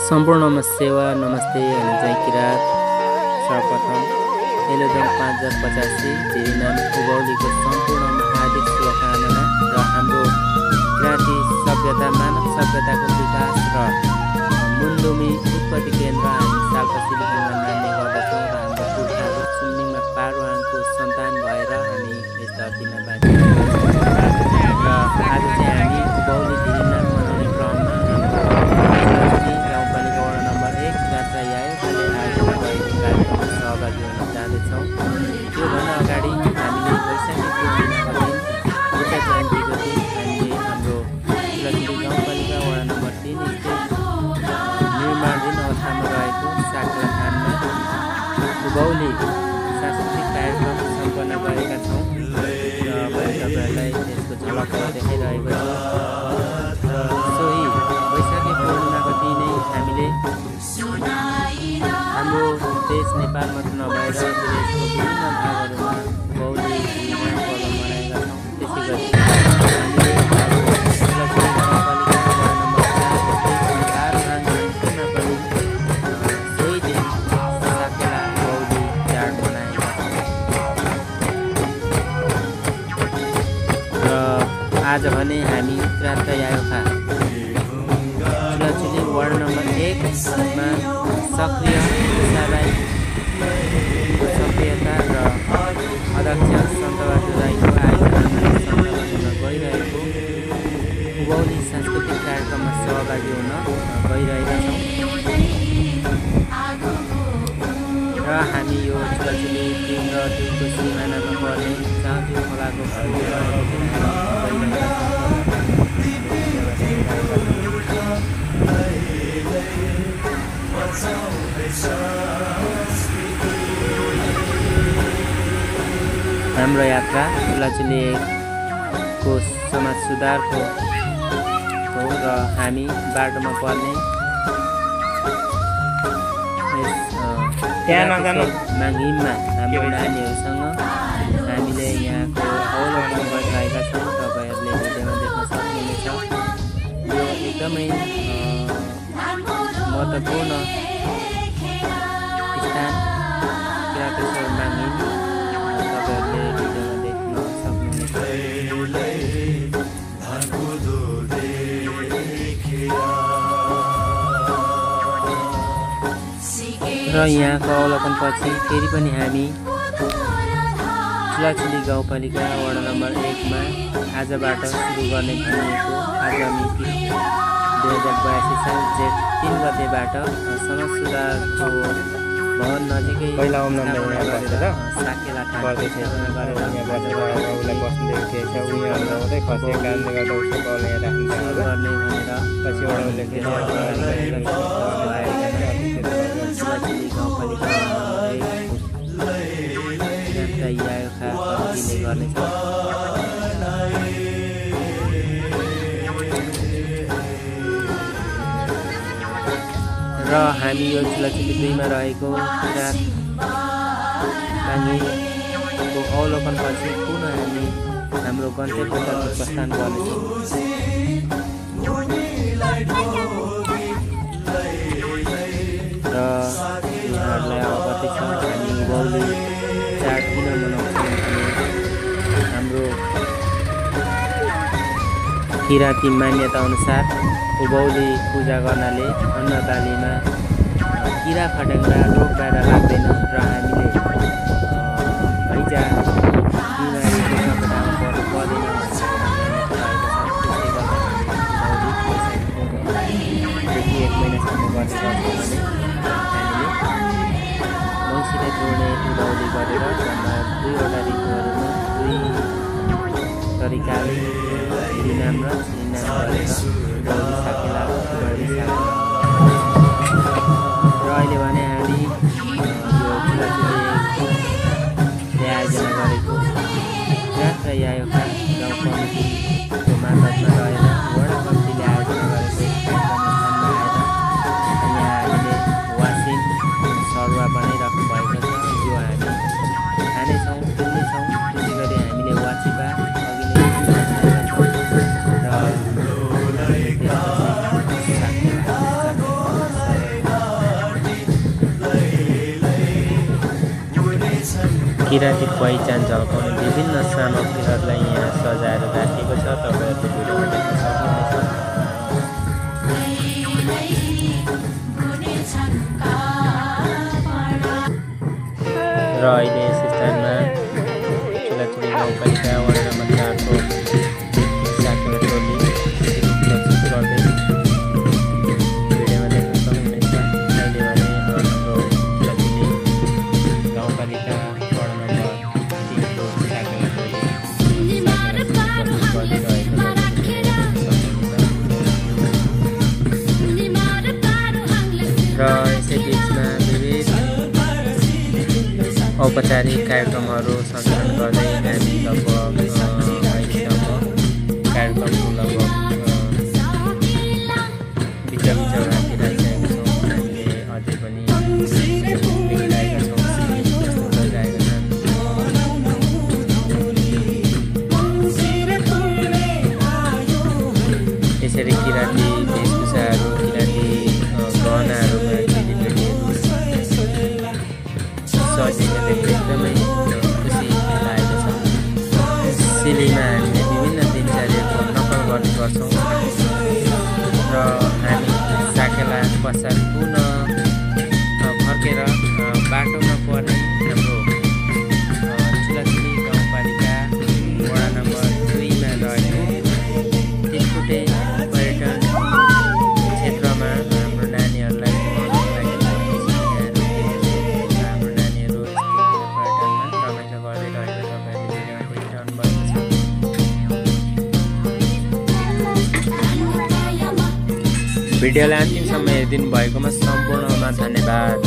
सम्पूर्णमा सेवा नमस्ते अनि जय किरात। सर्वप्रथम एलोदन 5085 धेरै नाम उभौलीको सम्पूर्णमा हार्दिक शुभकामना र हाम्रो किराँती सभ्यता मानव सभ्यताको विकास र मुन्डुमी उत्पत्ति केन्द्र हामी सालपछि लेखनमा मान्ने गर्दछौँ र हाम्रो पुर्खाहरू चुन्नीमा पारुहाङको सन्तान भएर हामी यस धरतीमा बाँचिरहेका छौँ। र आज चाहिँ हामी उभौली धेरै नाम मनाउने क्रममा गाउँपालिका वडा नम्बर 1 जात्रा यायोखाले आयोजना गरेको कार्यक्रममा सहभागी हुन जाँदैछौँ। त्योभन्दा अगाडि हामीले वैशाखी पूर्णिमाको दिन बुद्ध जयन्तीको दिन हामीले हाम्रो चुलाचुली गाउँपालिका वडा नम्बर 3 स्थित निर्माणाधीन अवस्थामा रहेको साक्ला थानमा उभौली सांस्कृतिक कार्यक्रम सम्पन्न गरेका छौँ र मैले तपाईँहरूलाई त्यसको झलकहरू देखाइरहेको छु। सोही वैशाखी पूर्णिमाको दिनै हामीले हाम्रो देश नेपाल मात्र नभएर देशको विभिन्न भागहरूमा उभौली पर्व मनाएका छौँ। त्यसै गरी हामीले चुलाचुली गाउँपालिका वडा नम्बर 4 पारुहाङ जयन्तीमा पनि सोही दिन साकेला उभौली चाड मनाएका छौँ। र आज भने हामी किराँत यायोखा चुलाचुली वार्ड नम्बर 1 मा सक्रिय सक्रियता र अध्यक्ष सन्तबहादुर राईको आयोजनामा सञ्चालन हुन गइरहेको उभौली सांस्कृतिक कार्यक्रममा सहभागी हुन गइरहेका छौँ। र हामी यो चुलाचुली 3 र 2 को सिमानामा पर्ने चाँचु खोलाको हाम्रो यात्रा चुलाचुली 1 को समाज सुधारको हो र हामी बाटोमा पर्ने माघिममा हाम्रो नानीहरूसँग हामीले यहाँको अवलोकन गरिरहेका छौँ। तपाईँहरूले भिडियोमा देख्न सक्नुहुनेछ। यो एकदमै महत्त्वपूर्ण स्थान किराँतेश्वर माघिम तपाईँहरूले भिडियोमा देख्न सक्नुहुनेछ। र यहाँको अवलोकनपछि फेरि पनि हामी चुलाचुली गाउँपालिका वडा नम्बर 1 मा आजबाट सुरु गर्ने भनिएको आगामी 2082 साल जेठ 3 गतेबाट समाज सुधारको भवन नजिकै साकेला चुलाचुली गाउँपालिका यायोखा कमिटीले गर्नेछ। र हामी यो चुलाचुली 2 मा रहेको किराँत माघिमको अवलोकनपछि पुनः हामी हाम्रो गन्तव्यतर्फ प्रस्थान गर्नेछौँ। र यहाँहरूलाई अवगत छ हामी उभौली चाड किन मनाउँछौँ भने हाम्रो किराँती मान्यता अनुसार उभौली पूजा गर्नाले अन्नबालीमा किरा फट्याङ्ग्रा रोग बाधा लाग्दैन र हामीले हैजा बिमारीको सपनामा पर्नु पर्दैन देखि 1 महिनासम्म गर्ने गर्छौँ भने हामीले मौसिरे जोड्ने उभौली गरेर 2वटा ऋतुहरूमा 2 तरिकाले हिरिनाम र छिरिनाम गरेर उभौली साकेला उभौली साकेला र अहिले भने हामी यो चुलाचुलीले आयोजना गरेको किराँत यायोखा गाउँ कमिटीको मार्फतमा रहेर वडा कमिटीले आयोजना गरेको कार्यक्रम स्थानमा आएर यहाँ हामीले वासिन सरुवा बनाइराख्नु भएको छ जो हामी खानेछौँ पिउनेछौँ। त्यसै गरी हामीले वाचिपा अघि नै खाएका छौँ र किराँती पहिचान झल्काउने विभिन्न सामग्रीहरूलाई यहाँ सजाएर राखिएको छ। तपाईँहरूले भिडियोमा देख्न सक्नुहुनेछ। र अहिले यस स्थानमा चुलाचुली गाउँपालिका वडा नम्बर 4 को साकेला टोली गर्दै भिडियोमा देख्न सक्नुहुनेछ। अहिले भने हाम्रो चुलाचुली गाउँपालिका वडा नम्बर 3 को साकेला टोली र यसै बिचमा विविध औपचारिक कार्यक्रमहरू सञ्चालन गर्दै हामी लगभग अहिलेसम्म कार्यक्रमको लगभग बिचमा राखिराखेका छौँ। हामीले अझै पनि देखिरहेका छौँ लगाएका छन्। यसरी किराँती वेशभूषाहरू किराँती गहनाहरूमा चेलीबेटीहरू सजिएको देख्दा एकदमै खुसी लागेको छ। सिलीमा हामीले विभिन्न दिनचर्याको नकल गर्ने गर्छौँ र हामी साकेला पश्चात पुनः फर्केर बाटोमा पर्ने हाम्रो चुलाचुली गाउँपालिका वडा नम्बर 2 मा रहेको 3 फुटे पर्यटन क्षेत्रमा हाम्रो नानीहरूलाई घुमाउनको लागि हाम्रो नानीहरू पर्यटनमा रमाइलो गरिरहेको तपाईँहरूले भिडियोमा देखिरहनु भएको छ। भिडियोलाई अन्तिमसम्म हेरिदिनु भएकोमा सम्पूर्णमा धन्यवाद।